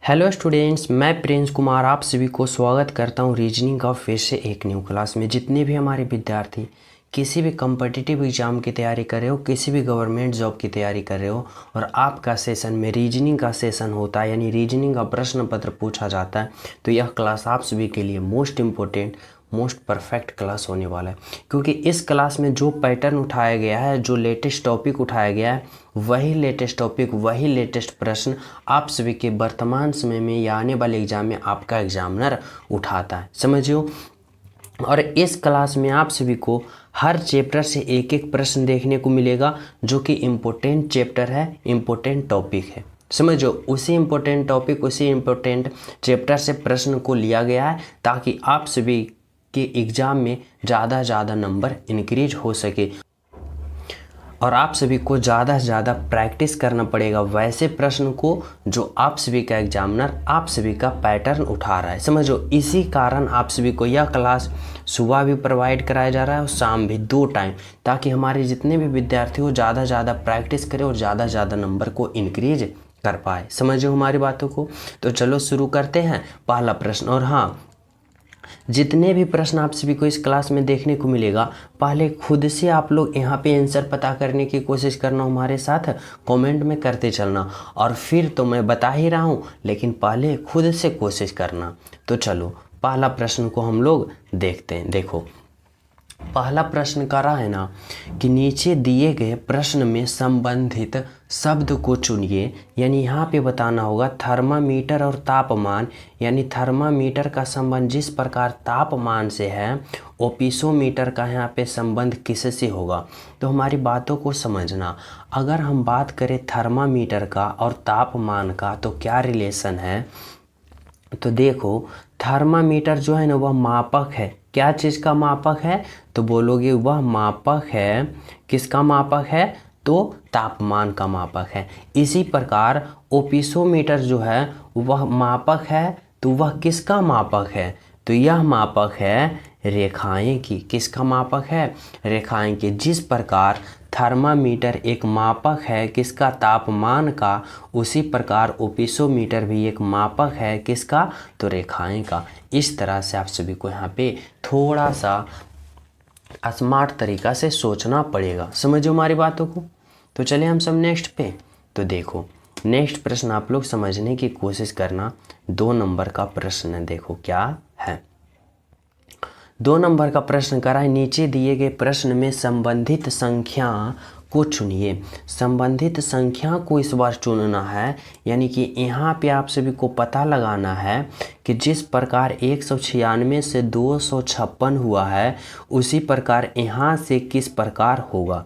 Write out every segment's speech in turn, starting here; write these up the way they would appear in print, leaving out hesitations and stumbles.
Hello students, मैं Prince Kumar आप सभी को स्वागत करता हूं रीजनिंग का फिर से एक न्यू क्लास में। जितने भी हमारे विद्यार्थी किसी भी कम्पिटिटिव एग्ज़ाम की तैयारी कर रहे हो, किसी भी गवर्नमेंट जॉब की तैयारी कर रहे हो और आपका सेशन में रीजनिंग का सेशन होता है, यानी रीजनिंग का प्रश्न पत्र पूछा जाता है, तो यह क्लास आप सभी के लिए most important most perfect class होने वाला है। क्योंकि इस क्लास में जो पैटर्न उठाया गया है, जो लेटेस्ट टॉपिक उठाया गया है, वही लेटेस्ट टॉपिक, वही लेटेस्ट प्रश्न आप सभी के वर्तमान समय में या आने वाले एग्जाम में आपका एग्जामिनर उठाता है, समझियो। और इस क्लास में आप सभी को हर चैप्टर से एक एक प्रश्न देखने को मिलेगा, जो कि इम्पोर्टेंट चैप्टर है, इम्पोर्टेंट टॉपिक है, समझो। उसी इम्पोर्टेंट टॉपिक, उसी इम्पोर्टेंट चैप्टर से प्रश्न को लिया गया है ताकि आप सभी के एग्ज़ाम में ज़्यादा नंबर इंक्रीज हो सके और आप सभी को ज़्यादा से ज़्यादा प्रैक्टिस करना पड़ेगा वैसे प्रश्न को जो आप सभी का एग्जामिनर आप सभी का पैटर्न उठा रहा है, समझो। इसी कारण आप सभी को यह क्लास सुबह भी प्रोवाइड कराया जा रहा है और शाम भी, 2 टाइम, ताकि हमारे जितने भी विद्यार्थी हो ज़्यादा से ज़्यादा प्रैक्टिस करें और ज़्यादा से ज़्यादा नंबर को इंक्रीज कर पाए, समझो हमारी बातों को। तो चलो शुरू करते हैं पहला प्रश्न। और हाँ, जितने भी प्रश्न आप सभी को इस क्लास में देखने को मिलेगा, पहले खुद से आप लोग यहाँ पे आंसर पता करने की कोशिश करना, हमारे साथ कमेंट में करते चलना। और फिर तो मैं बता ही रहा हूँ, लेकिन पहले खुद से कोशिश करना। तो चलो पहला प्रश्न को हम लोग देखते हैं। देखो पहला प्रश्न कह रहा है ना कि नीचे दिए गए प्रश्न में संबंधित शब्द को चुनिए, यानी यहाँ पे बताना होगा थर्मामीटर और तापमान, यानी थर्मामीटर का संबंध जिस प्रकार तापमान से है, ओपिसोमीटर का यहाँ पे संबंध किससे होगा। तो हमारी बातों को समझना, अगर हम बात करें थर्मामीटर का और तापमान का तो क्या रिलेशन है। तो देखो थर्मामीटर जो है ना वह मापक है, क्या चीज़ का मापक है, तो बोलोगे वह मापक है, किसका मापक है, तो तापमान का मापक है। इसी प्रकार ओपिसोमीटर जो है वह मापक है, तो वह किसका मापक है, तो यह मापक है रेखाएं की। किसका मापक है, रेखाएं की। जिस प्रकार थर्मामीटर एक मापक है किसका, तापमान का, उसी प्रकार ओपिसोमीटर भी एक मापक है किसका, तो रेखाएं का। इस तरह से आप सभी को यहाँ पे थोड़ा सा स्मार्ट तरीका से सोचना पड़ेगा, समझो हमारी बातों को। तो चलिए हम सब नेक्स्ट पे। तो देखो नेक्स्ट प्रश्न आप लोग समझने की कोशिश करना। 2 नंबर का प्रश्न है, देखो क्या है। 2 नंबर का प्रश्न करा है, नीचे दिए गए प्रश्न में संबंधित संख्या को चुनिए। संबंधित संख्या को इस बार चुनना है, यानी कि यहाँ पे आप सभी को पता लगाना है कि जिस प्रकार 196 से 256 हुआ है, उसी प्रकार यहाँ से किस प्रकार होगा।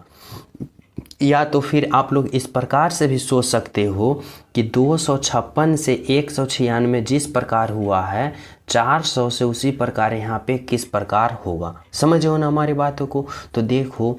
या तो फिर आप लोग इस प्रकार से भी सोच सकते हो कि 256 से 196 जिस प्रकार हुआ है, 400 से उसी प्रकार यहाँ पे किस प्रकार होगा, समझो ना हमारी बातों को। तो देखो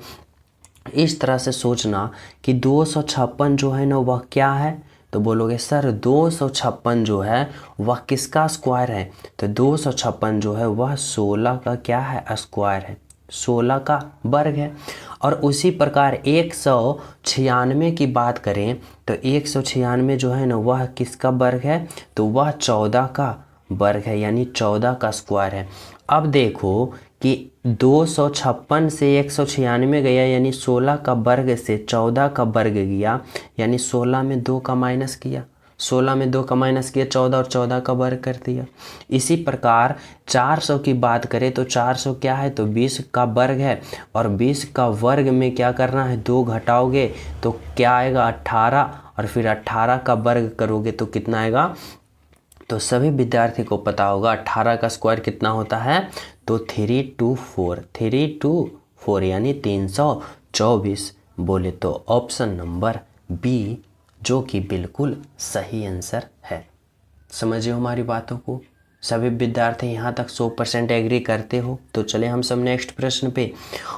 इस तरह से सोचना कि 256 जो है ना वह क्या है, तो बोलोगे सर 256 जो है वह किसका स्क्वायर है, तो 256 जो है वह 16 का क्या है, स्क्वायर है, 16 का वर्ग है। और उसी प्रकार 196 की बात करें तो 196 जो है ना वह किसका वर्ग है, तो वह 14 का वर्ग है, यानी 14 का स्क्वायर है। अब देखो कि 256 से 196 गया, यानी 16 का वर्ग से 14 का वर्ग गया, यानी 16 में 2 का माइनस किया, 16 में 2 का माइनस किया 14 और 14 का वर्ग कर दिया। इसी प्रकार 400 की बात करें तो 400 क्या है, तो 20 का वर्ग है, और 20 का वर्ग में क्या करना है, 2 घटाओगे तो क्या आएगा 18, और फिर 18 का वर्ग करोगे तो कितना आएगा। तो सभी विद्यार्थी को पता होगा 18 का स्क्वायर कितना होता है, तो 324 यानी 324। बोले तो ऑप्शन नंबर बी जो कि बिल्कुल सही आंसर है, समझिए हमारी बातों को। सभी विद्यार्थी यहाँ तक 100% एग्री करते हो। तो चले हम सब नेक्स्ट प्रश्न पे।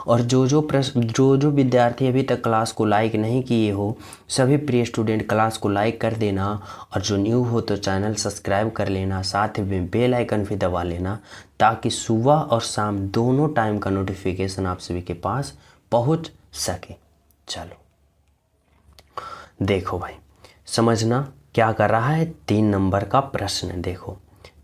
और जो विद्यार्थी अभी तक क्लास को लाइक नहीं किए हो, सभी प्रिय स्टूडेंट क्लास को लाइक कर देना, और जो न्यू हो तो चैनल सब्सक्राइब कर लेना, साथ में बेल आइकन भी दबा लेना, ताकि सुबह और शाम दोनों टाइम का नोटिफिकेशन आप सभी के पास पहुँच सके। चलो देखो भाई, समझना क्या कर रहा है, 3 नंबर का प्रश्न। देखो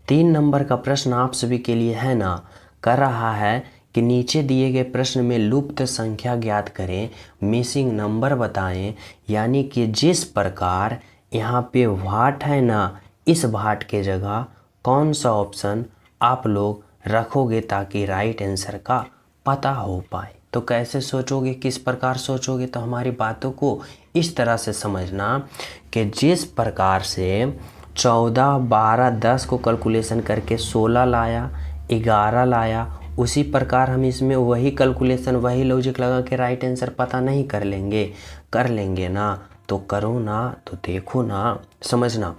3 नंबर का प्रश्न आप सभी के लिए है ना, कर रहा है कि नीचे दिए गए प्रश्न में लुप्त संख्या ज्ञात करें, मिसिंग नंबर बताएं। यानी कि जिस प्रकार यहाँ पे व्हाट है ना, इस व्हाट के जगह कौन सा ऑप्शन आप लोग रखोगे ताकि राइट आंसर का पता हो पाए। तो कैसे सोचोगे, किस प्रकार सोचोगे, तो हमारी बातों को इस तरह से समझना कि जिस प्रकार से 14, 12, 10 को कैलकुलेशन करके 16 लाया, 11 लाया, उसी प्रकार हम इसमें वही कैलकुलेशन, वही लॉजिक लगा के राइट आंसर पता नहीं कर लेंगे ना। तो करो ना, तो देखो ना, समझना।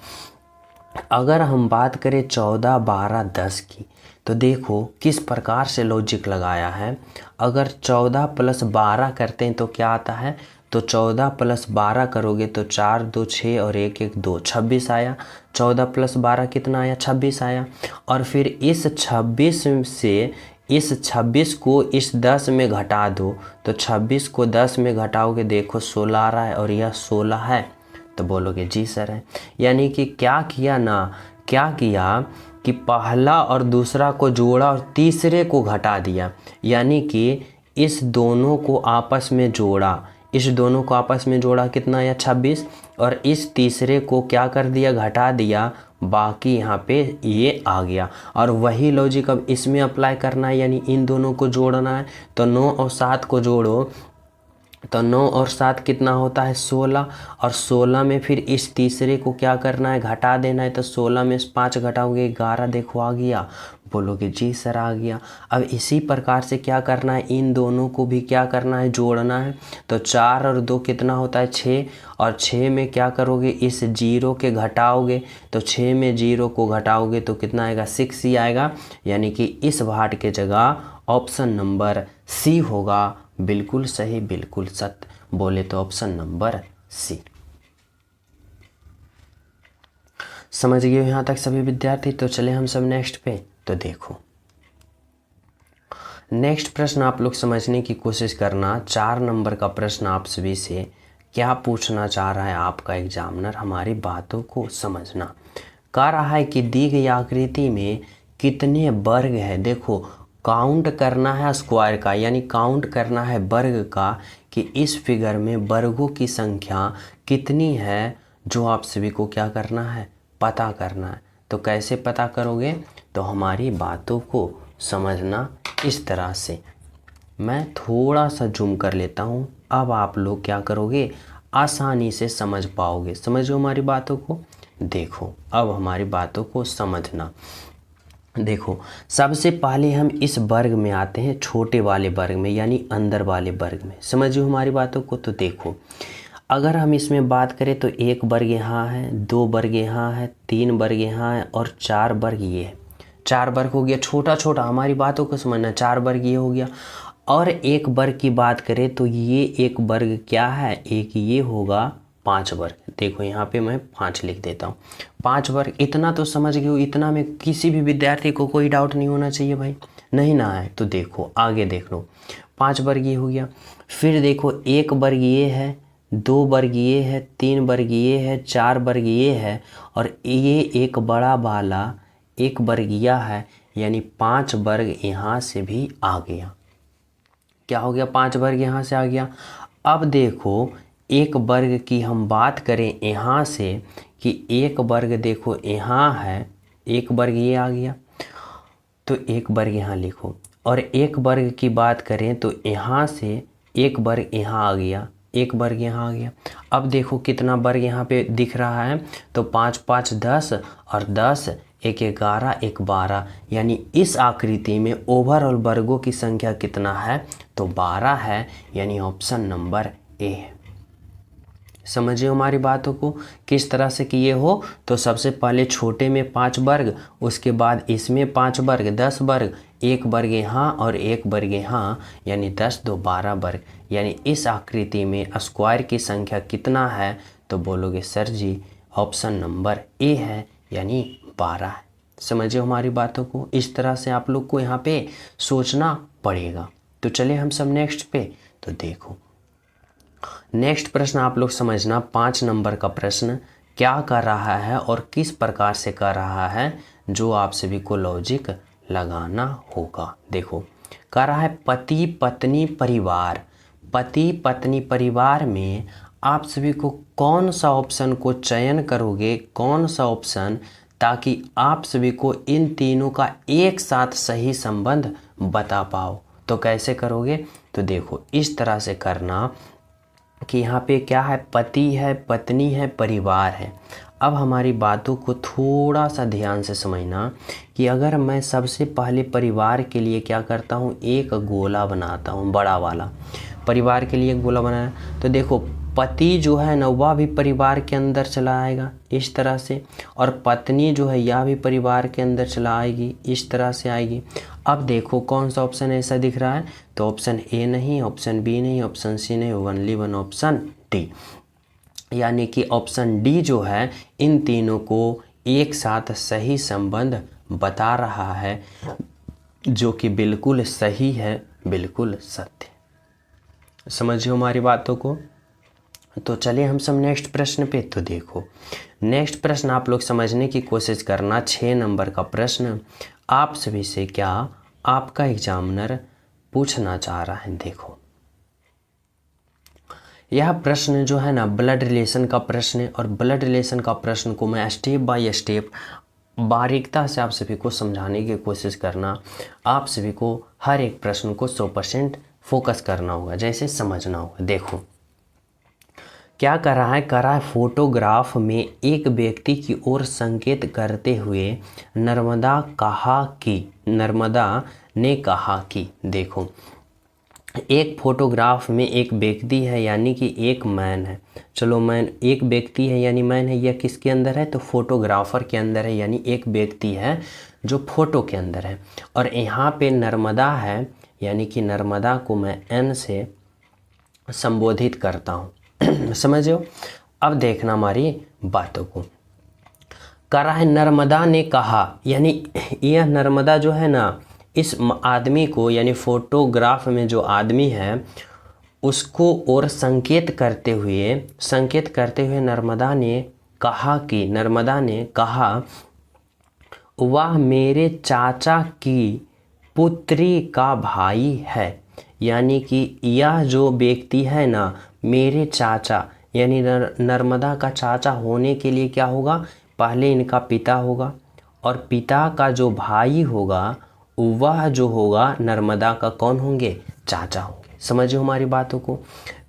अगर हम बात करें 14, 12, 10 की, तो देखो किस प्रकार से लॉजिक लगाया है। अगर 14 + 12 करते हैं तो क्या आता है, तो 14 + 12 करोगे तो 4, 2, 6 और 1, 1, 2, 26 आया। 14 + 12 कितना आया, 26 आया। और फिर इस 26 से इस 26 को इस 10 में घटा दो, तो 26 को 10 में घटाओगे, देखो 16 आ रहा है और यह 16 है। तो बोलोगे जी सर है। यानी कि क्या किया कि पहला और दूसरा को जोड़ा और तीसरे को घटा दिया। यानी कि इस दोनों को आपस में जोड़ा, कितना आया, 26। और इस तीसरे को क्या कर दिया, घटा दिया, बाकी यहाँ पे ये आ गया। और वही लॉजिक अब इसमें अप्लाई करना है, यानी इन दोनों को जोड़ना है। तो 9 और 7 को जोड़ो, तो 9 और 7 कितना होता है, 16। और 16 में फिर इस तीसरे को क्या करना है, घटा देना है। तो 16 में 5 घटाओगे 11, देखो आ गया। बोलोगे जी सर आ गया। अब इसी प्रकार से क्या करना है, इन दोनों को भी क्या करना है, जोड़ना है। तो 4 और 2 कितना होता है, 6। और 6 में क्या करोगे, इस 0 के घटाओगे। तो 6 में 0 को घटाओगे तो कितना आएगा, 6 ही आएगा। यानी कि इस भाट के जगह ऑप्शन नंबर सी होगा। बिल्कुल सही, बिल्कुल सत्य। बोले तो ऑप्शन नंबर सी। समझ गए यहाँ तक सभी विद्यार्थी। तो चले हम सब नेक्स्ट पे। तो देखो नेक्स्ट प्रश्न आप लोग समझने की कोशिश करना। 4 नंबर का प्रश्न आप सभी से क्या पूछना चाह रहा है आपका एग्जामिनर, हमारी बातों को समझना। कह रहा है कि दी गई आकृति में कितने वर्ग है। देखो काउंट करना है स्क्वायर का, यानी काउंट करना है वर्ग का, कि इस फिगर में वर्गों की संख्या कितनी है, जो आप सभी को क्या करना है, पता करना है। तो कैसे पता करोगे, तो हमारी बातों को समझना इस तरह से। मैं थोड़ा सा जूम कर लेता हूँ, अब आप लोग क्या करोगे, आसानी से समझ पाओगे। समझो हमारी बातों को। देखो अब हमारी बातों को समझना। देखो सबसे पहले हम इस वर्ग में आते हैं, छोटे वाले वर्ग में, यानी अंदर वाले वर्ग में। समझिए हमारी बातों को। तो देखो अगर हम इसमें बात करें तो 1 वर्ग यहाँ है, 2 वर्ग यहाँ है, 3 वर्ग यहाँ है और 4 वर्ग ये है। 4 वर्ग हो गया, छोटा छोटा, हमारी बातों को समझना। 4 वर्ग ये हो गया। और 1 वर्ग की बात करें तो ये 1 वर्ग क्या है, एक ये होगा 5 वर्ग। देखो यहाँ पे मैं 5 लिख देता हूँ, 5 वर्ग। इतना तो समझ गए हो, इतना में किसी भी विद्यार्थी को कोई डाउट नहीं होना चाहिए भाई, नहीं ना है। तो देखो आगे देख लो, 5 वर्ग ये हो गया। फिर देखो 1 वर्ग ये है, 2 वर्ग ये है, 3 वर्ग ये है, 4 वर्ग ये है और ये एक बड़ा वाला 1 वर्ग यह है, यानी 5 वर्ग यहाँ से भी आ गया। क्या हो गया, 5 वर्ग यहाँ से आ गया। अब देखो 1 वर्ग की हम बात करें यहाँ से, कि 1 वर्ग देखो यहाँ है, 1 वर्ग ये आ गया, तो 1 वर्ग यहाँ लिखो। और 1 वर्ग की बात करें तो यहाँ से 1 वर्ग यहाँ आ गया, 1 वर्ग यहाँ आ गया। अब देखो कितना वर्ग यहाँ पे दिख रहा है, तो 5, 5, 10 और 10, 1, 11, 1, 12, यानी इस आकृति में ओवरऑल वर्गों की संख्या कितना है, तो 12 है, यानी ऑप्शन नंबर ए है। समझिए हमारी बातों को किस तरह से किए हो। तो सबसे पहले छोटे में 5 वर्ग, उसके बाद इसमें 5 वर्ग, 10 वर्ग, 1 वर्ग यहाँ और 1 वर्ग यहाँ, यानी 10, 2, 12 वर्ग। यानी इस आकृति में स्क्वायर की संख्या कितना है, तो बोलोगे sir ji option number A है, यानी 12 है। समझिए हमारी बातों को। इस तरह से आप लोग को यहाँ पे सोचना पड़ेगा। तो चलिए हम सब नेक्स्ट पे। तो देखो नेक्स्ट प्रश्न आप लोग समझना, 5 नंबर का प्रश्न क्या कर रहा है और किस प्रकार से कर रहा है, जो आप सभी को लॉजिक लगाना होगा। देखो कर रहा है पति पत्नी परिवार। पति पत्नी परिवार में आप सभी को कौन सा ऑप्शन को चयन करोगे, कौन सा ऑप्शन, ताकि आप सभी को इन तीनों का एक साथ सही संबंध बता पाओ। तो कैसे करोगे, तो देखो इस तरह से करना कि यहाँ पे क्या है, पति है, पत्नी है, परिवार है। अब हमारी बातों को थोड़ा सा ध्यान से समझना कि अगर मैं सबसे पहले परिवार के लिए क्या करता हूँ, एक गोला बनाता हूँ, बड़ा वाला परिवार के लिए एक गोला बनाया, तो देखो पति जो है ना वह भी परिवार के अंदर चला आएगा इस तरह से, और पत्नी जो है यह भी परिवार के अंदर चला आएगी, इस तरह से आएगी। अब देखो कौन सा ऑप्शन ऐसा दिख रहा है, तो ऑप्शन ए नहीं, ऑप्शन बी नहीं, ऑप्शन सी नहीं, ओनली वन ऑप्शन डी, यानी कि ऑप्शन डी जो है इन तीनों को एक साथ सही संबंध बता रहा है, जो कि बिल्कुल सही है, बिल्कुल सत्य। समझिए हमारी बातों को। तो चलिए हम सब नेक्स्ट प्रश्न पे। तो देखो नेक्स्ट प्रश्न आप लोग समझने की कोशिश करना। 6 नंबर का प्रश्न आप सभी से क्या आपका एग्जामिनर पूछना चाह रहा है। देखो यह प्रश्न जो है ना ब्लड रिलेशन का प्रश्न है, और ब्लड रिलेशन का प्रश्न को मैं स्टेप बाय स्टेप बारीकता से आप सभी को समझाने की कोशिश करना। आप सभी को हर एक प्रश्न को 100% फोकस करना होगा, जैसे समझना होगा। देखो क्या कर रहा है, कर रहा है फोटोग्राफ में एक व्यक्ति की ओर संकेत करते हुए नर्मदा ने कहा कि देखो एक फोटोग्राफ में एक व्यक्ति है, यानी कि एक मैन है। चलो मैन एक व्यक्ति है यानी मैन है, यह किसके अंदर है, तो फोटोग्राफर के अंदर है, यानी एक व्यक्ति है जो फोटो के अंदर है। और यहाँ पे नर्मदा है, यानी कि नर्मदा को मैं एन से संबोधित करता हूँ। समझो। अब देखना हमारी बातों को। कर रहा है नर्मदा ने कहा, यानी यह नर्मदा जो है ना इस आदमी को, यानी फोटोग्राफ में जो आदमी है उसको और संकेत करते हुए नर्मदा ने कहा वह मेरे चाचा की पुत्री का भाई है। यानी कि यह जो व्यक्ति है ना मेरे चाचा, यानी नर्मदा का चाचा होने के लिए क्या होगा, पहले इनका पिता होगा, और पिता का जो भाई होगा वह जो होगा नर्मदा का कौन होंगे, चाचा होंगे। समझिए हमारी बातों को।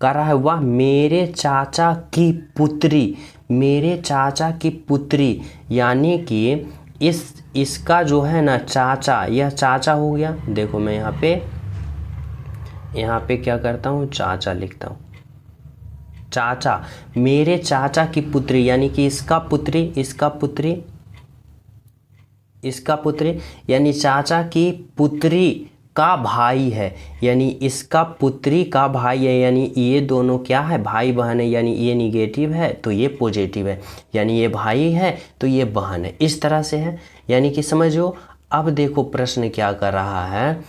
कह रहा है वह मेरे चाचा की पुत्री, यानी कि इसका जो है ना चाचा, यह चाचा हो गया। देखो मैं यहाँ पे क्या करता हूँ, चाचा लिखता हूँ। चाचा, मेरे चाचा की पुत्री, यानी कि इसका पुत्री यानी चाचा की पुत्री का भाई है, यानी इसका पुत्री का भाई है, यानी ये दोनों क्या है, भाई बहन है। यानी ये निगेटिव है तो ये पॉजिटिव है, यानी ये भाई है तो ये बहन है, इस तरह से है। यानी कि समझो। अब देखो प्रश्न क्या कर रहा है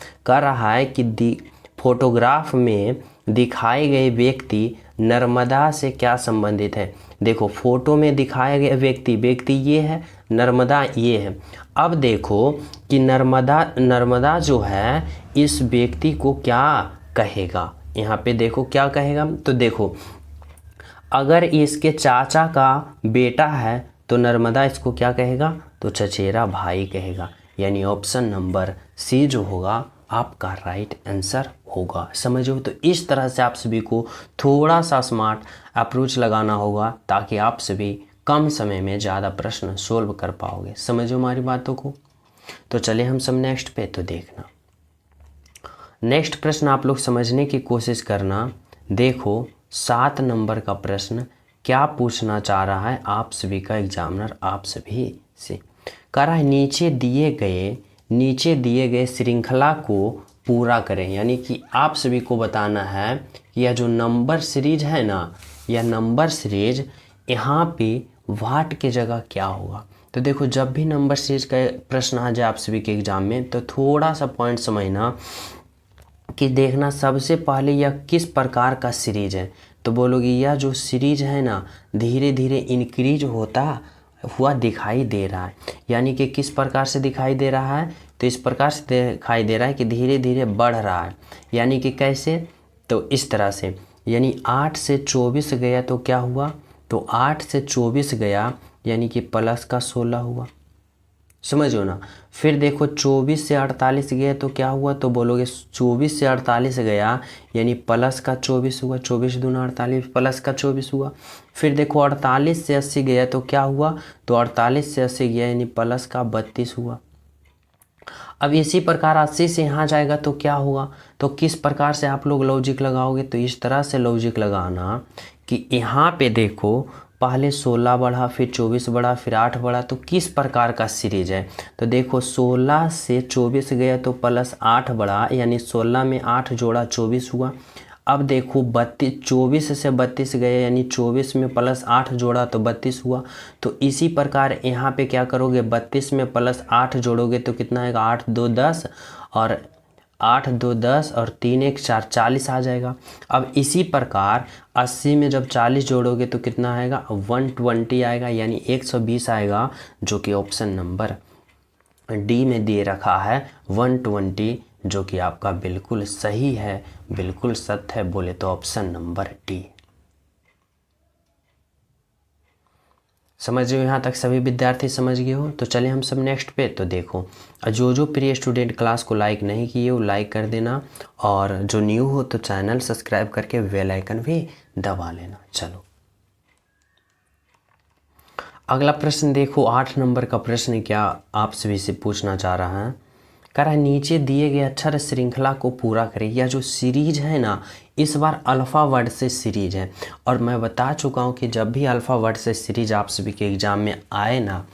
कि फोटोग्राफ में दिखाए गए व्यक्ति नर्मदा से क्या संबंधित है। देखो फोटो में दिखाया गया व्यक्ति ये है, नर्मदा ये है। अब देखो कि नर्मदा जो है इस व्यक्ति को क्या कहेगा, यहाँ पे देखो क्या कहेगा। तो देखो अगर इसके चाचा का बेटा है तो नर्मदा इसको क्या कहेगा, तो चचेरा भाई कहेगा। यानी ऑप्शन नंबर सी जो होगा आपका राइट आंसर होगा। समझो। तो इस तरह से आप सभी को थोड़ा सा स्मार्ट अप्रोच लगाना होगा, ताकि आप सभी कम समय में ज़्यादा प्रश्न सोल्व कर पाओगे। समझो हमारी बातों को। तो चलिए हम सब नेक्स्ट पे। तो देखना नेक्स्ट प्रश्न आप लोग समझने की कोशिश करना। देखो 7 नंबर का प्रश्न क्या पूछना चाह रहा है आप सभी का एग्जामिनर आप सभी से। कह रहा है नीचे दिए गए श्रृंखला को पूरा करें। यानी कि आप सभी को बताना है कि यह जो नंबर सीरीज है ना, यह नंबर सीरीज यहाँ पे वाट के जगह क्या होगा। तो देखो जब भी नंबर सीरीज का प्रश्न आ जाए आप सभी के एग्जाम में, तो थोड़ा सा पॉइंट समझना कि देखना सबसे पहले यह किस प्रकार का सीरीज है। तो बोलोगे यह जो सीरीज है ना धीरे धीरे इंक्रीज होता हुआ दिखाई दे रहा है। यानी कि किस प्रकार से दिखाई दे रहा है, तो इस प्रकार से दिखाई दे रहा है कि धीरे धीरे बढ़ रहा है। यानी कि कैसे, तो इस तरह से, यानी 8 से 24 गया तो क्या हुआ, तो 8 से 24 गया यानी कि प्लस का 16 हुआ, समझो ना। फिर देखो 24 से 48 गया तो क्या हुआ, तो बोलोगे 24 से 48 गया यानी प्लस का 24 हुआ, 24 दूना 48 प्लस का 24 हुआ। फिर देखो 48 से 80 गया तो क्या हुआ, तो 48 से 80 गया यानी प्लस का 32 हुआ। अब इसी प्रकार 80 से यहाँ जाएगा तो क्या होगा, तो किस प्रकार से आप लोग लॉजिक लगाओगे, तो इस तरह से लॉजिक लगाना कि यहाँ पे देखो पहले 16 बढ़ा, फिर 24 बढ़ा, फिर 8 बढ़ा, तो किस प्रकार का सीरीज है। तो देखो 16 से 24 गया तो प्लस 8 बढ़ा यानी 16 में 8 जोड़ा 24 हुआ। अब देखो 24 से 32 गए यानी 24 में प्लस 8 जोड़ा तो 32 हुआ। तो इसी प्रकार यहाँ पे क्या करोगे, 32 में प्लस 8 जोड़ोगे तो कितना आएगा, 8 2 10 और 8 2 10 और 3 1 4 40 आ जाएगा। अब इसी प्रकार 80 में जब 40 जोड़ोगे तो कितना आएगा, 120 आएगा यानी 120 आएगा, जो कि ऑप्शन नंबर डी में दे रखा है 120, जो कि आपका बिल्कुल सही है, बिल्कुल सत्य है, बोले तो ऑप्शन नंबर डी। समझ गए, यहाँ तक सभी विद्यार्थी समझ गए हो। तो चले हम सब नेक्स्ट पे। तो देखो जो प्रिय स्टूडेंट क्लास को लाइक नहीं किए वो लाइक कर देना, और जो न्यू हो तो चैनल सब्सक्राइब करके बेल आइकन भी दबा लेना। चलो अगला प्रश्न देखो, 8 नंबर का प्रश्न क्या आप सभी से पूछना चाह रहा है। कह रहा है नीचे दिए गए अक्षर श्रृंखला को पूरा करें। यह जो सीरीज है ना इस बार अल्फ़ा वर्ड से सीरीज है, और मैं बता चुका हूँ कि जब भी अल्फ़ा वर्ड से सीरीज आप सभी के एग्ज़ाम में आए ना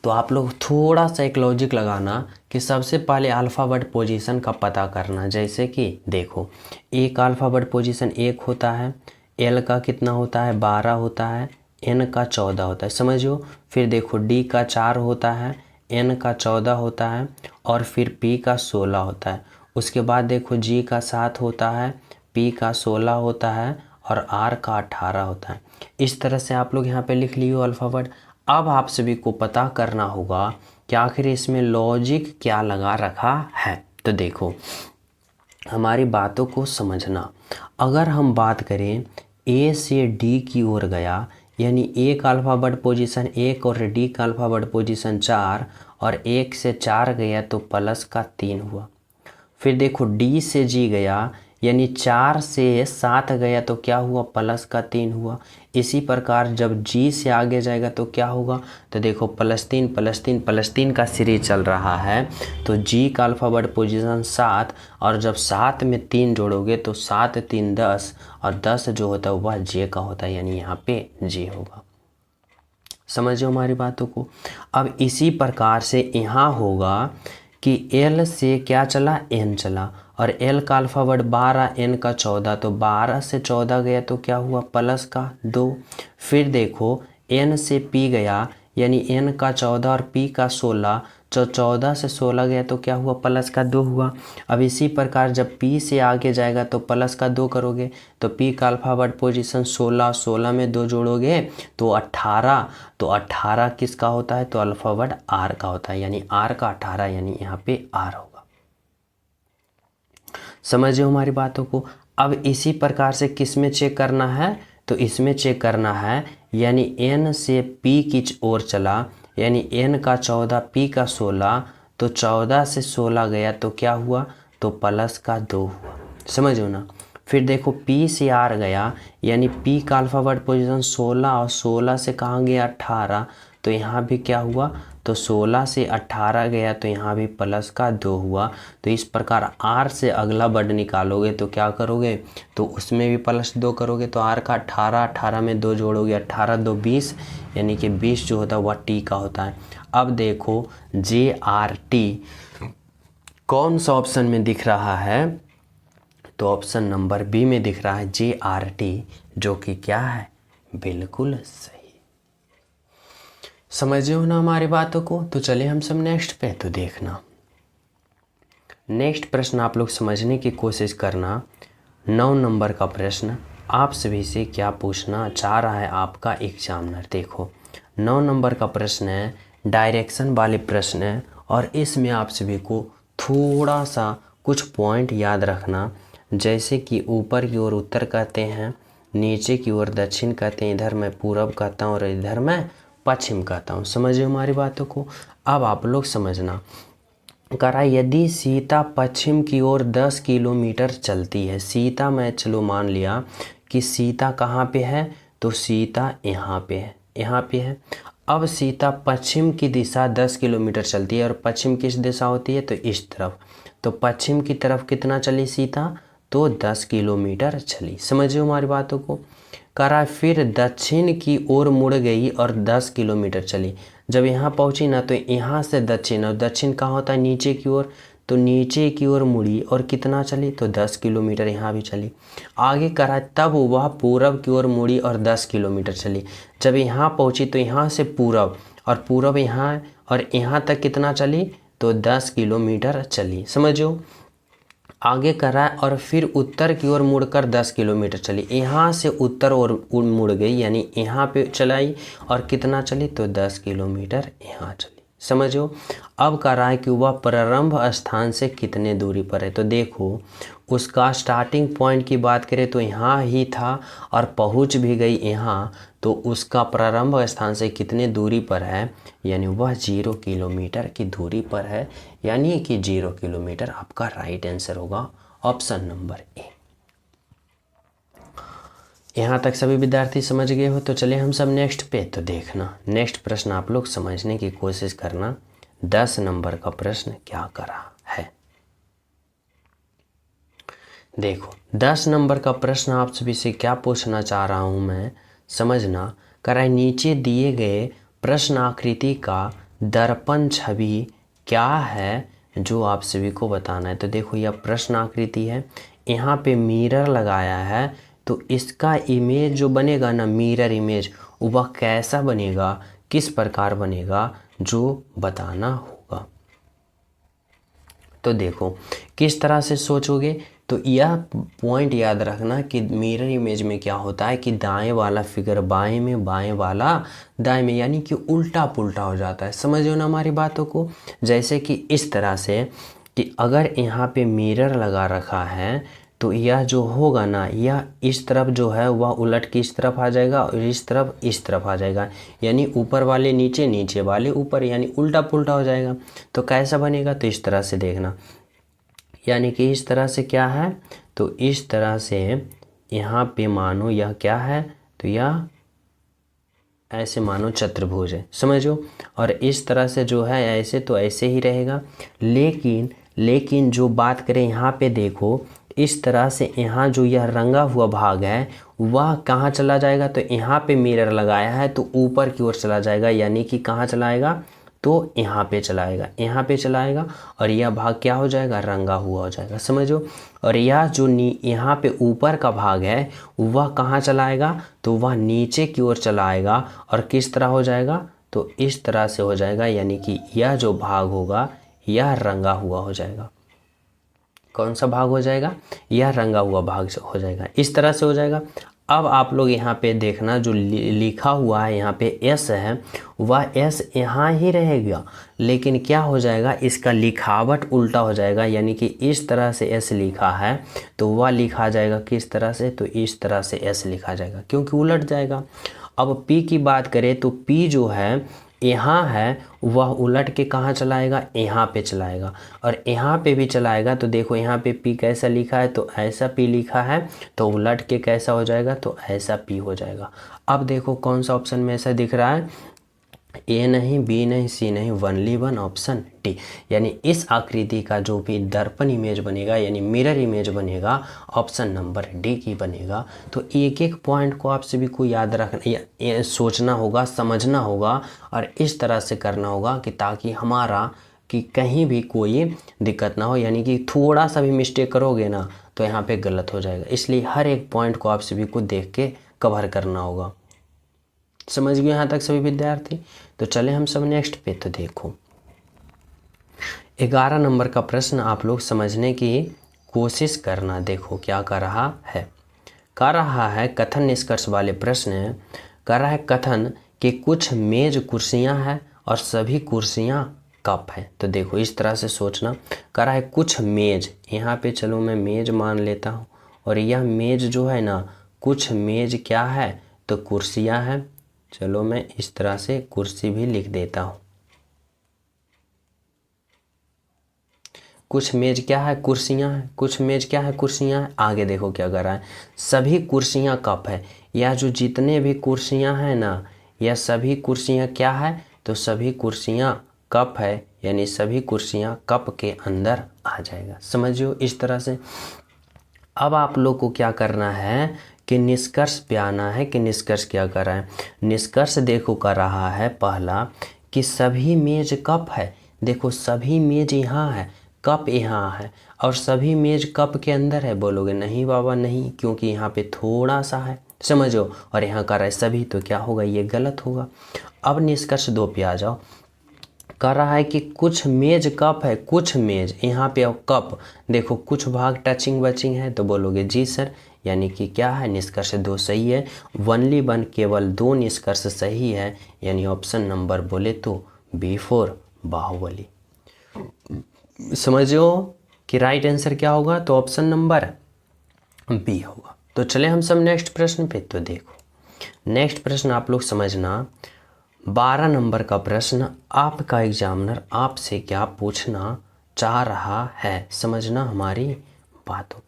तो आप लोग थोड़ा सा एक लॉजिक लगाना कि सबसे पहले अल्फ़ा वर्ड पोजीशन का पता करना। जैसे कि देखो एक अल्फ़ा वर्ड पोजीशन 1 होता है, एल का कितना होता है 12 होता है, एन का 14 होता है, समझो। फिर देखो डी का 4 होता है, एन का 14 होता है, और फिर पी का 16 होता है। उसके बाद देखो जी का 7 होता है, पी का 16 होता है, और आर का 18 होता है। इस तरह से आप लोग यहाँ पे लिख लियो अल्फ़ाबेट। अब आप सभी को पता करना होगा कि आखिर इसमें लॉजिक क्या लगा रखा है। तो देखो हमारी बातों को समझना, अगर हम बात करें ए से डी की ओर गया यानी एक अल्फ़ाबेट पोजीशन 1 और डी का अल्फ़ाबेट पोजीशन 4, और 1 से 4 गया तो प्लस का 3 हुआ। फिर देखो डी से जी गया यानी 4 से 7 गया तो क्या हुआ, प्लस का 3 हुआ। इसी प्रकार जब जी से आगे जाएगा तो क्या होगा, तो देखो +3 +3 +3 का सीरीज चल रहा है। तो जी का अल्फ़ाबेट पोजीशन 7, और जब 7 में 3 जोड़ोगे तो 7 3 10, और 10 जो होता है वह जे का होता है, यानी यहाँ पे जी होगा। समझो हमारी बातों को। अब इसी प्रकार से यहाँ होगा कि एल से क्या चला, एन चला, और एल का अल्फ़ाबेट 12, एन का 14, तो 12 से 14 गया तो क्या हुआ, प्लस का 2। फिर देखो एन से पी गया यानी एन का 14 और पी का 16, तो 14 से 16 गया तो क्या हुआ, प्लस का 2 हुआ। अब इसी प्रकार जब पी से आगे जाएगा तो प्लस का 2 करोगे तो पी का अल्फ़ाबेट पोजीशन 16, 16 में 2 जोड़ोगे तो 18, तो 18 किसका होता है, तो अल्फ़ाबेट आर का होता है, यानी आर का 18, यानी यहाँ पे आर होगा। समझिए हमारी बातों को। अब इसी प्रकार से किस में चेक करना है, तो इसमें चेक करना है, यानी एन से पी की ओर चला यानी एन का 14 पी का 16, तो 14 से 16 गया तो क्या हुआ, तो प्लस का 2 हुआ। समझो ना। फिर देखो पी से आर गया यानी पी का अल्फ़ाबेट पोजीशन 16, और 16 से कहाँ गया 18, तो यहाँ भी क्या हुआ, तो 16 से 18 गया तो यहाँ भी प्लस का 2 हुआ। तो इस प्रकार आर से अगला वर्ड निकालोगे तो क्या करोगे, तो उसमें भी +2 करोगे, तो आर का 18, 18 में 2 जोड़ोगे 18 2 20, यानी कि 20 जो होता है वह टी का होता है। अब देखो JRT कौन सा ऑप्शन में दिख रहा है, तो ऑप्शन नंबर बी में दिख रहा है JRT, जो कि क्या है, बिल्कुल सही। समझे हो ना हमारी बातों को। तो चले हम सब नेक्स्ट पे। तो देखना नेक्स्ट प्रश्न आप लोग समझने की कोशिश करना, 9 नंबर का प्रश्न। आप सभी से क्या पूछना चाह रहा है आपका एग्जामिनर। देखो 9 नंबर का प्रश्न है, डायरेक्शन वाले प्रश्न है, और इसमें आप सभी को थोड़ा सा कुछ पॉइंट याद रखना। जैसे कि ऊपर की ओर उत्तर कहते हैं, नीचे की ओर दक्षिण कहते हैं, इधर मैं पूरब कहता हूँ और इधर मैं पश्चिम कहता हूँ। समझिए हमारी बातों को। अब आप लोग समझना, करा यदि सीता पश्चिम की ओर 10 किलोमीटर चलती है। सीता मैं चलो मान लिया कि सीता कहाँ पे है, तो सीता यहाँ पे है, यहाँ पे है। अब सीता पश्चिम की दिशा 10 किलोमीटर चलती है, और पश्चिम किस दिशा होती है, तो इस तरफ। तो पश्चिम की तरफ कितना चली सीता, तो 10 किलोमीटर चली। समझिए हमारी बातों को। करा फिर दक्षिण की ओर मुड़ गई और 10 किलोमीटर चली। जब यहाँ पहुँची ना, तो यहाँ से दक्षिण, और दक्षिण कहाँ होता है, नीचे की ओर, तो नीचे की ओर मुड़ी और कितना चली, तो 10 किलोमीटर यहाँ भी चली। आगे करा तब वह पूरब की ओर मुड़ी और 10 किलोमीटर चली। जब यहाँ पहुँची तो यहाँ से पूरब, और पूरब यहाँ, और यहाँ तक कितना चली, तो 10 किलोमीटर चली। समझो। आगे करा और फिर उत्तर की ओर मुड़कर 10 किलोमीटर चली। यहाँ से उत्तर ओर मुड़ गई, यानी यहाँ पे चलाई, और कितना चली, तो 10 किलोमीटर यहाँ चली। समझो। अब कह रहा है कि वह प्रारंभ स्थान से कितने दूरी पर है। तो देखो उसका स्टार्टिंग पॉइंट की बात करें तो यहाँ ही था, और पहुँच भी गई यहाँ, तो उसका प्रारंभ स्थान से कितने दूरी पर है, यानी वह 0 किलोमीटर की दूरी पर है, यानी कि 0 किलोमीटर आपका राइट आंसर होगा, ऑप्शन नंबर ए। यहाँ तक सभी विद्यार्थी समझ गए हो। तो चलिए हम सब नेक्स्ट पे। तो देखना नेक्स्ट प्रश्न आप लोग समझने की कोशिश करना। 10 नंबर का प्रश्न क्या करा है। देखो 10 नंबर का प्रश्न आप सभी से क्या पूछना चाह रहा हूँ मैं, समझना। करा नीचे दिए गए प्रश्न आकृति का दर्पण छवि क्या है, जो आप सभी को बताना है। तो देखो यह प्रश्न आकृति है, यहाँ पे मिरर लगाया है, तो इसका इमेज जो बनेगा ना, मिरर इमेज, वह कैसा बनेगा, किस प्रकार बनेगा, जो बताना होगा। तो देखो किस तरह से सोचोगे, तो यह पॉइंट याद रखना कि मिरर इमेज में क्या होता है कि दाएं वाला फिगर बाएं में, बाएं वाला दाएं में, यानी कि उल्टा पुल्टा हो जाता है। समझो ना हमारी बातों को। जैसे कि इस तरह से कि अगर यहाँ पे मिरर लगा रखा है, तो यह जो होगा ना, यह इस तरफ जो है वह उलट के इस तरफ आ जाएगा, और इस तरफ आ जाएगा, यानी ऊपर वाले नीचे, नीचे वाले ऊपर, यानी उल्टा पुल्टा हो जाएगा। तो कैसा बनेगा, तो इस तरह से देखना, यानी कि इस तरह से क्या है, तो इस तरह से यहाँ पे मानो यह क्या है, तो यह ऐसे मानो चतुर्भुज है। समझो। और इस तरह से जो है ऐसे, तो ऐसे ही रहेगा। लेकिन जो बात करें यहाँ पे देखो, इस तरह से यहाँ जो यह रंगा हुआ भाग है वह कहाँ चला जाएगा, तो यहाँ पे मिरर लगाया है तो ऊपर की ओर चला जाएगा, यानी कि कहाँ चलाएगा, तो यहाँ पे चलाएगा, यहाँ पे चलाएगा, और यह भाग क्या हो जाएगा, रंगा हुआ हो जाएगा। समझो। और यह जो यहाँ पे ऊपर का भाग है वह कहाँ चलाएगा, तो वह नीचे की ओर चलाएगा, और किस तरह हो जाएगा, तो इस तरह से हो जाएगा, यानी कि यह जो भाग होगा यह रंगा हुआ हो जाएगा। कौन सा भाग हो जाएगा, यह रंगा हुआ भाग हो जाएगा, इस तरह से हो जाएगा। अब आप लोग यहाँ पे देखना, जो लिखा हुआ है यहाँ पे एस है, वह एस यहाँ ही रहेगा, लेकिन क्या हो जाएगा, इसका लिखावट उल्टा हो जाएगा, यानी कि इस तरह से एस लिखा है तो वह लिखा जाएगा किस तरह से, तो इस तरह से एस लिखा जाएगा, क्योंकि उलट जाएगा। अब पी की बात करें तो पी जो है यहाँ है, वह उलट के कहाँ चलाएगा, यहाँ पे चलाएगा, और यहाँ पे भी चलाएगा। तो देखो यहाँ पे पी कैसा लिखा है, तो ऐसा पी लिखा है, तो उलट के कैसा हो जाएगा, तो ऐसा पी हो जाएगा। अब देखो कौन सा ऑप्शन में ऐसा दिख रहा है, ए नहीं, बी नहीं, सी नहीं, ओनली वन, ऑप्शन डी। यानी इस आकृति का जो भी दर्पण इमेज बनेगा, यानी मिरर इमेज बनेगा, ऑप्शन नंबर डी की बनेगा। तो एक एक पॉइंट को आप सभी को याद रखना, सोचना होगा, समझना होगा, और इस तरह से करना होगा कि ताकि हमारा कि कहीं भी कोई दिक्कत ना हो, यानी कि थोड़ा सा भी मिस्टेक करोगे ना तो यहाँ पे गलत हो जाएगा। इसलिए हर एक पॉइंट को आप सभी को देख के कवर करना होगा। समझ गए यहाँ तक सभी विद्यार्थी। तो चले हम सब नेक्स्ट पे। तो देखो 11 नंबर का प्रश्न आप लोग समझने की कोशिश करना। देखो क्या कर रहा है, कर रहा है कथन निष्कर्ष वाले प्रश्न है। कर रहा है कथन कि कुछ मेज कुर्सियां हैं और सभी कुर्सियां कप हैं। तो देखो इस तरह से सोचना। कर रहा है कुछ मेज, यहाँ पे चलो मैं मेज मान लेता हूँ, और यह मेज जो है ना, कुछ मेज क्या है, तो कुर्सियां हैं। चलो मैं इस तरह से कुर्सी भी लिख देता हूँ। कुछ मेज क्या है, कुर्सियां हैं। कुछ मेज क्या है, कुर्सियां हैं। आगे देखो क्या कर रहा है, सभी कुर्सियां कप है। या जो जितने भी कुर्सियां हैं ना, यह सभी कुर्सियां क्या है, तो सभी कुर्सियां कप है, यानी सभी कुर्सियां कप के अंदर आ जाएगा। समझियो इस तरह से। अब आप लोग को क्या करना है कि निष्कर्ष पे आना है कि निष्कर्ष क्या कर रहा है। निष्कर्ष देखो कर रहा है पहला कि सभी मेज कप है। देखो सभी मेज यहाँ है, कप यहाँ है, और सभी मेज कप के अंदर है। बोलोगे नहीं बाबा नहीं, क्योंकि यहाँ पे थोड़ा सा है, समझो, और यहाँ कर रहा है सभी, तो क्या होगा, ये गलत होगा। अब निष्कर्ष 2 पे आ जाओ। कर रहा है कि कुछ मेज कप है, कुछ मेज यहाँ पे कप, देखो कुछ भाग टचिंग बचिंग है, तो बोलोगे जी सर, यानी कि क्या है, निष्कर्ष 2 सही है। ओनली 1 केवल 2 निष्कर्ष सही है, यानी ऑप्शन नंबर बोले तो B4 बाहुबली। समझो कि राइट आंसर क्या होगा, तो ऑप्शन नंबर बी होगा। तो चले हम सब नेक्स्ट प्रश्न पे। तो देखो नेक्स्ट प्रश्न आप लोग समझना, 12 नंबर का प्रश्न। आपका एग्जामिनर आपसे क्या पूछना चाह रहा है, समझना हमारी बातों को।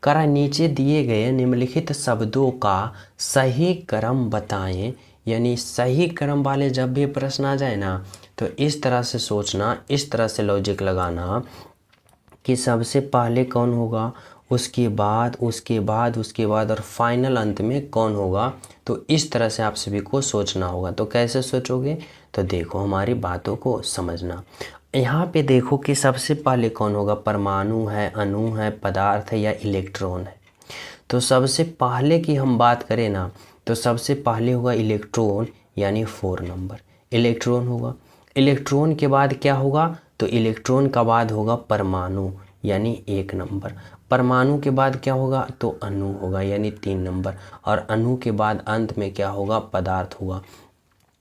करा नीचे दिए गए निम्नलिखित शब्दों का सही क्रम बताएं, यानी सही क्रम वाले जब भी प्रश्न आ जाए ना, तो इस तरह से सोचना, इस तरह से लॉजिक लगाना कि सबसे पहले कौन होगा, उसके बाद उसके बाद उसके बाद और फाइनल अंत में कौन होगा। तो इस तरह से आप सभी को सोचना होगा। तो कैसे सोचोगे, तो देखो हमारी बातों को समझना। यहाँ पे देखो कि सबसे पहले कौन होगा, परमाणु है, अणु है, पदार्थ है या इलेक्ट्रॉन है। तो सबसे पहले की हम बात करें ना, तो सबसे पहले होगा इलेक्ट्रॉन, यानी 4 नंबर इलेक्ट्रॉन होगा। इलेक्ट्रॉन के बाद क्या होगा, तो इलेक्ट्रॉन का बाद होगा परमाणु, यानी 1 नंबर। परमाणु के बाद क्या होगा, तो अणु होगा, यानी 3 नंबर। और अणु के बाद अंत में क्या होगा, पदार्थ होगा।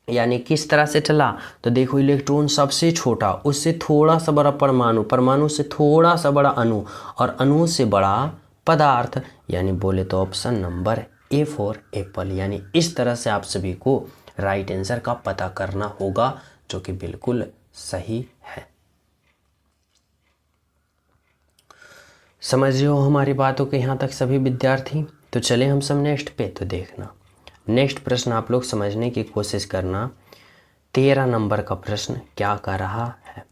यानी किस तरह से चला, तो देखो इलेक्ट्रॉन सबसे छोटा, उससे थोड़ा सा बड़ा परमाणु, परमाणु से थोड़ा सा बड़ा अणु, और अणु से बड़ा पदार्थ, यानी बोले तो ऑप्शन नंबर A4 एप्पल। यानी इस तरह से आप सभी को राइट आंसर का पता करना होगा, जो कि बिल्कुल सही है। समझिए हमारी बातों के यहाँ तक सभी विद्यार्थी। तो चले हम सब नेक्स्ट पे। तो देखना नेक्स्ट प्रश्न आप लोग समझने की कोशिश करना। 13 नंबर का प्रश्न क्या कर रहा है,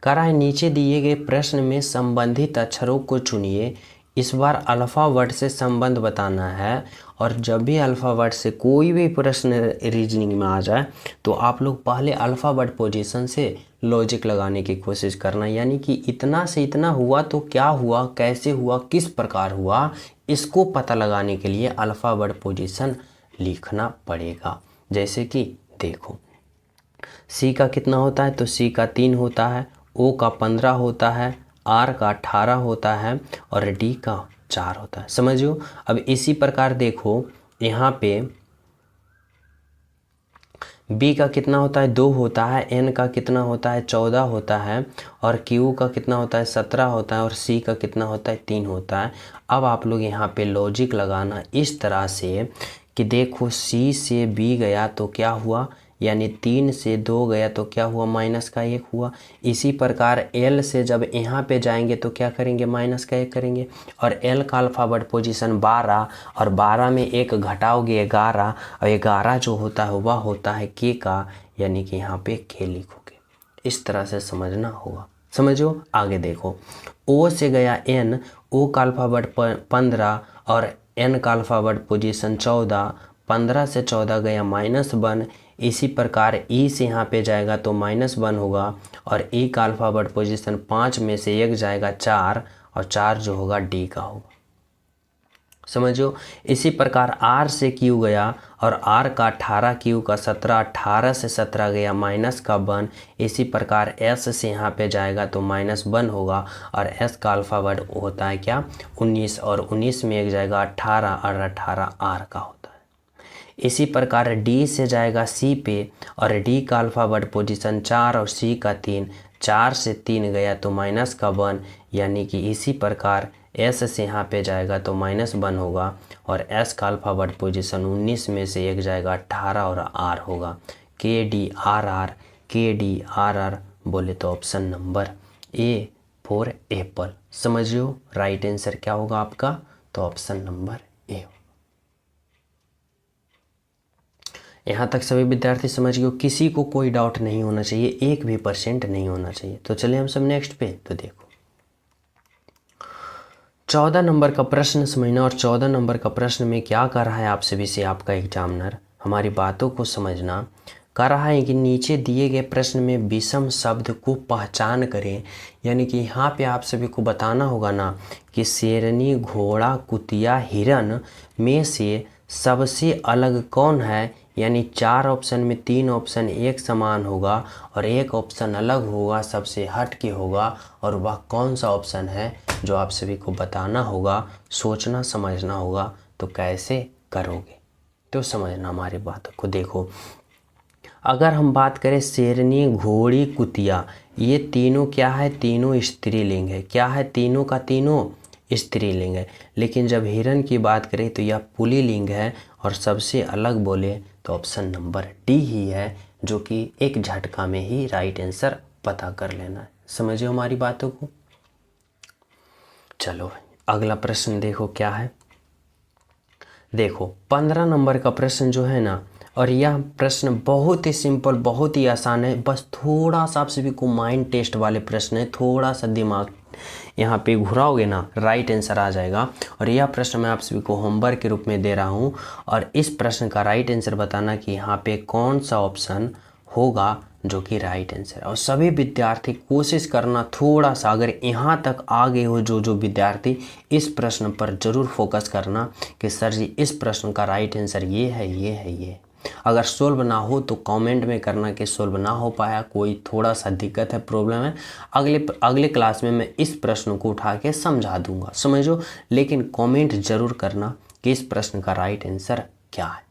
कह रहा है नीचे दिए गए प्रश्न में संबंधित अक्षरों को चुनिए। इस बार अल्फ़ावर्ड से संबंध बताना है, और जब भी अल्फ़ावर्ड से कोई भी प्रश्न रीजनिंग में आ जाए, तो आप लोग पहले अल्फ़ावर्ड पोजीशन से लॉजिक लगाने की कोशिश करना। यानी कि इतना से इतना हुआ तो क्या हुआ, कैसे हुआ, किस प्रकार हुआ, इसको पता लगाने के लिए अल्फ़ावर्ड पोजीशन लिखना पड़ेगा। जैसे कि देखो सी का कितना होता है, तो सी का 3 होता है, ओ का 15 होता है, आर का 18 होता है, और डी का 4 होता है। समझियो। अब इसी प्रकार देखो यहाँ पे बी का कितना होता है, 2 होता है, एन का कितना होता है, 14 होता है, और क्यू का कितना होता है, 17 होता है, और सी का कितना होता है, 3 होता है। अब आप लोग यहाँ पे लॉजिक लगाना इस तरह से कि देखो सी से बी गया तो क्या हुआ, यानी 3 से 2 गया तो क्या हुआ, -1 हुआ। इसी प्रकार एल से जब यहाँ पे जाएंगे तो क्या करेंगे, -1 करेंगे। और एल का अल्फ़ाबेट पोजीशन 12, और 12 में 1 घटाओगे 11, और 11 जो होता है वह होता है के का, यानी कि यहाँ पे के लिखोगे। इस तरह से समझना होगा। समझो आगे देखो, ओ से गया एन, ओ का अल्फ़ाबेट 15 और एन का अल्फ़ाबेट पोजीशन 14, 15 से 14 गया -1। इसी प्रकार ई से यहाँ पे जाएगा तो -1 होगा, और ई का अल्फ़ाबेट पोजीशन 5 में से 1 जाएगा 4, और 4 जो होगा डी का होगा। समझो। इसी प्रकार R से Q गया और R का 18, Q का 17, 18 से 17 गया माइनस का 1। इसी प्रकार S से यहाँ पे जाएगा तो -1 होगा और S का अल्फ़ाबेट होता है क्या 19, और 19 में एक जाएगा 18 और 18 R का होता है। इसी प्रकार D से जाएगा C पे और D का अल्फ़ाबेट पोजीशन 4 और C का 3, 4 से 3 गया तो माइनस का 1, यानी कि इसी प्रकार S से यहाँ पे जाएगा तो -1 होगा और S का अल्फ़ाबेट पोजीशन 19 में से एक जाएगा 18 और R होगा। KDRR, KDRR बोले तो option number A for apple. समझियो राइट आंसर क्या होगा आपका, तो ऑप्शन नंबर A। यहाँ तक सभी विद्यार्थी समझ गए, किसी को कोई डाउट नहीं होना चाहिए, 1% भी नहीं होना चाहिए। तो चलिए हम सब नेक्स्ट पे। तो देखो 14 नंबर का प्रश्न समझना, और 14 नंबर का प्रश्न में क्या कर रहा है आप सभी से आपका एग्जामिनर, हमारी बातों को समझना। कर रहा है कि नीचे दिए गए प्रश्न में विषम शब्द को पहचान करें, यानी कि यहाँ पे आप सभी को बताना होगा ना कि शेरनी, घोड़ा, कुतिया, हिरन में से सबसे अलग कौन है। यानी 4 ऑप्शन में 3 ऑप्शन एक समान होगा और एक ऑप्शन अलग होगा, सबसे हट के होगा, और वह कौन सा ऑप्शन है जो आप सभी को बताना होगा, सोचना समझना होगा। तो कैसे करोगे, तो समझना हमारी बातों को। देखो अगर हम बात करें शेरनी, घोड़ी, कुतिया, ये तीनों क्या है, तीनों स्त्रीलिंग है। क्या है, तीनों का तीनों स्त्रीलिंग है। लेकिन जब हिरन की बात करें तो यह पुल्लिंग है, और सबसे अलग बोले तो ऑप्शन नंबर डी ही है, जो कि एक झटका में ही राइट आंसर पता कर लेना है। समझिए हमारी बातों को। चलो अगला प्रश्न देखो क्या है। देखो 15 नंबर का प्रश्न जो है ना, और यह प्रश्न बहुत ही सिंपल, बहुत ही आसान है। बस थोड़ा सा आप सभी को माइंड टेस्ट वाले प्रश्न है, थोड़ा सा दिमाग यहाँ पे घुराओगे ना राइट आंसर आ जाएगा। और यह प्रश्न मैं आप सभी को होमवर्क के रूप में दे रहा हूँ, और इस प्रश्न का राइट आंसर बताना कि यहाँ पे कौन सा ऑप्शन होगा जो कि राइट आंसर है। और सभी विद्यार्थी कोशिश करना थोड़ा सा, अगर यहाँ तक आ गए हो जो विद्यार्थी, इस प्रश्न पर जरूर फोकस करना कि सर जी इस प्रश्न का राइट आंसर ये है, ये है, ये। अगर सोल्व ना हो तो कमेंट में करना कि सोल्व ना हो पाया, कोई थोड़ा सा दिक्कत है, प्रॉब्लम है। अगले क्लास में मैं इस प्रश्न को उठा के समझा दूंगा, समझो। लेकिन कमेंट जरूर करना कि इस प्रश्न का राइट आंसर क्या है।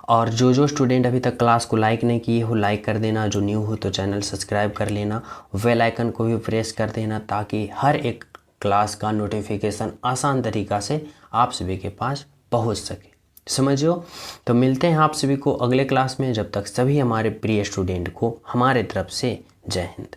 और जो स्टूडेंट अभी तक क्लास को लाइक नहीं किए हो, लाइक कर देना। जो न्यू हो तो चैनल सब्सक्राइब कर लेना, बेल आइकन को भी प्रेस कर देना, ताकि हर एक क्लास का नोटिफिकेशन आसान तरीक़ा से आप सभी के पास पहुंच सके। समझियो। तो मिलते हैं आप सभी को अगले क्लास में। जब तक सभी हमारे प्रिय स्टूडेंट को हमारे तरफ से जय हिंद।